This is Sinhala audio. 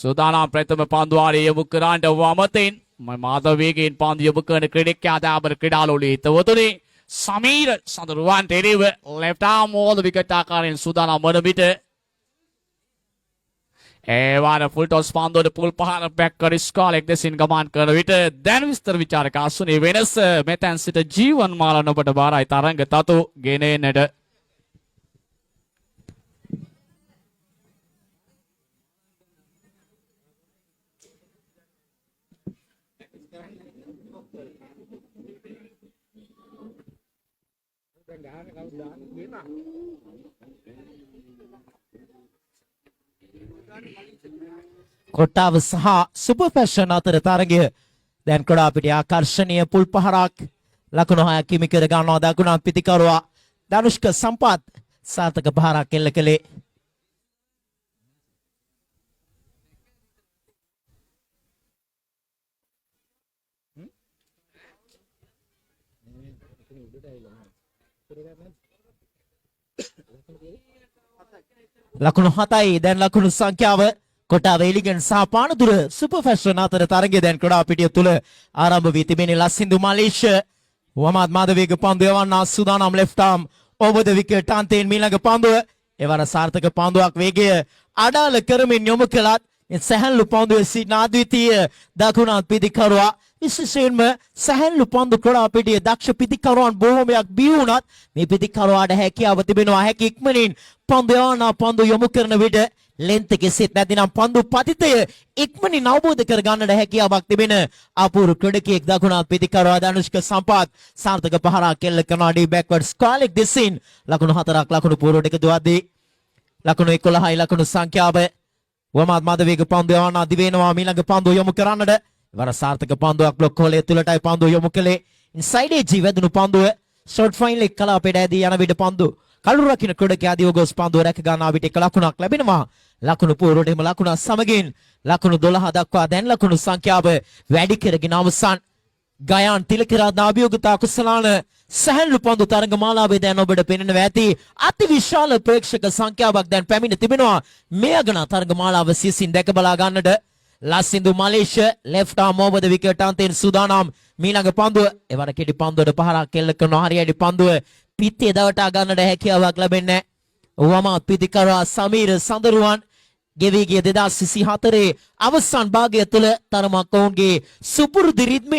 සූදානම් ප්‍රථම පන්දුවාරයේ යොමු කරන්න වමතෙන් මාධවේගයෙන් පන්දු යොමු කරන ක්‍රීඩකයා දාබර ක්‍රීඩාලෝලී හිතවතුනි Sameera Sandaruwan තෙරේව left arm all the wicket ආකාරයෙන් සූදානම් වන විට ඒවාර ෆුල් ටොස් පන්දුවට පුල් පහර බැක් කර ස්කාලෙක් දෙසින් ගමන් කරන විට දැන් විස්තර විචාරක අසුනේ වෙනස මෙතැන් සිට ජීවන් මාලන ඔබට බාරයි තරංග තතු ගෙන එන්නට කොට්ටාව සහ සුපර් ෆැෂන් අතර තරගය දැන් කොඩා පිටිය ආකර්ෂණීය පුල් පහරක් ලකුණු 6ක් හිමි කර ගන්නවා දකුණත් පිටිකරුවා ධනුෂ්ක සම්පත් සාර්ථක පහරක් එල්ල කළේ ලකුණු 7යි දැන් ලකුණු සංඛ්‍යාව කොටාව එලිගන් සහ පානදුර සුපර් ෆැෂන් අතර තරගය දැන් කොටා පිටිය තුල ආරම්භ වී තිබෙන ලස්සින්දු මලේෂිය වමාත් මාදවේග පන්දු යවන්නා සූදානම් left arm over the wicket අන්තයෙන් මීළඟ පන්දුව එවර සාර්ථක පන්දුවක් වේගය අඩාල කරමින් යොමු කළත් සැහැල්ලු පන්දුවේ සිටින අද්විතීය දකුණත් පිටිකරුවා විශේෂයෙන්ම සැහැල්ලු පන්දු කොටා පිටියේ දක්ෂ පිටිකරුවන් බොහෝමයක් බිහි වුණත් මේ පිටිකරුවාට හැකියාව තිබෙනවා හැකි ඉක්මනින් පන්දු යවන්නා පන්දු යොමු කරන විට ලෙන්ත් එකේ සිට නැතිනම් පන්දු පතිතය ඉක්මනින් අවබෝධ කර ගන්නට හැකියාවක් තිබෙන අපූර්ව ක්‍රීඩකයෙක් දකුණත් පිටිකරුවා ධනුෂ්ක සම්පත් සාර්ථක පහරක් එල්ල කරනවා ඩී බෑක්වර්ඩ් ස්කාලෙක් දෙසින් ලකුණු 4ක් ලකුණු පුරවට එකතු වද්දී ලකුණු 11යි ලකුණු සංඛ්‍යාව වමාත් මාදවේග පන්දු යවන්න අදි වෙනවා මීළඟ පන්දුව යොමු කරන්නට වර සාර්ථක පන්දුවක් බ්ලොක් හෝලේ තුලටයි පන්දුව යොමු කළේ ඉන්සයිඩ් එජ් වැදුණු පන්දුව ෂොට් ෆයිනල් එක කලාපයට ඇදී යන විට පන්දු කලුරු රකින්න ක්‍රීඩකයා දිව ගොස් පන්දුව රැක ගන්නා විට එක ලකුණක් ලැබෙනවා ලකුණු පුරවට එම ලකුණ සමගින් ලකුණු 12 දක්වා දැන් ලකුණු සංඛ්‍යාව වැඩි කරගෙන අවසන් ගයාන් තිලකරත්න අභියෝගතා කුසලාන සැහැල්ලු පන්දු තරඟ මාලාවේ දැන් ඔබට පෙනෙනවා ඇති අතිවිශාල ප්‍රේක්ෂක සංඛ්‍යාවක් දැන් පැමිණ තිබෙනවා මේ අගන තරඟ මාලාව සිසින් දැක බලා ගන්නට ලස්සින්දු මලේෂිය left arm over the wicket අන්තයෙන් සූදානම් මීළඟ පන්දුව එවර කෙටි පන්දුවට පහරක් එල්ල කරන හරියටි පන්දුව පිටියේ දවටා ගන්නට හැකියාවක් ලැබෙන්නේ වමාත් පිටිකරුවා සමීර සඳරුවන් ගෙවී ගිය 2024 අවසන් භාගය තුළ තරමක් ඔවුන්ගේ සුපුරුදු රිද්මේ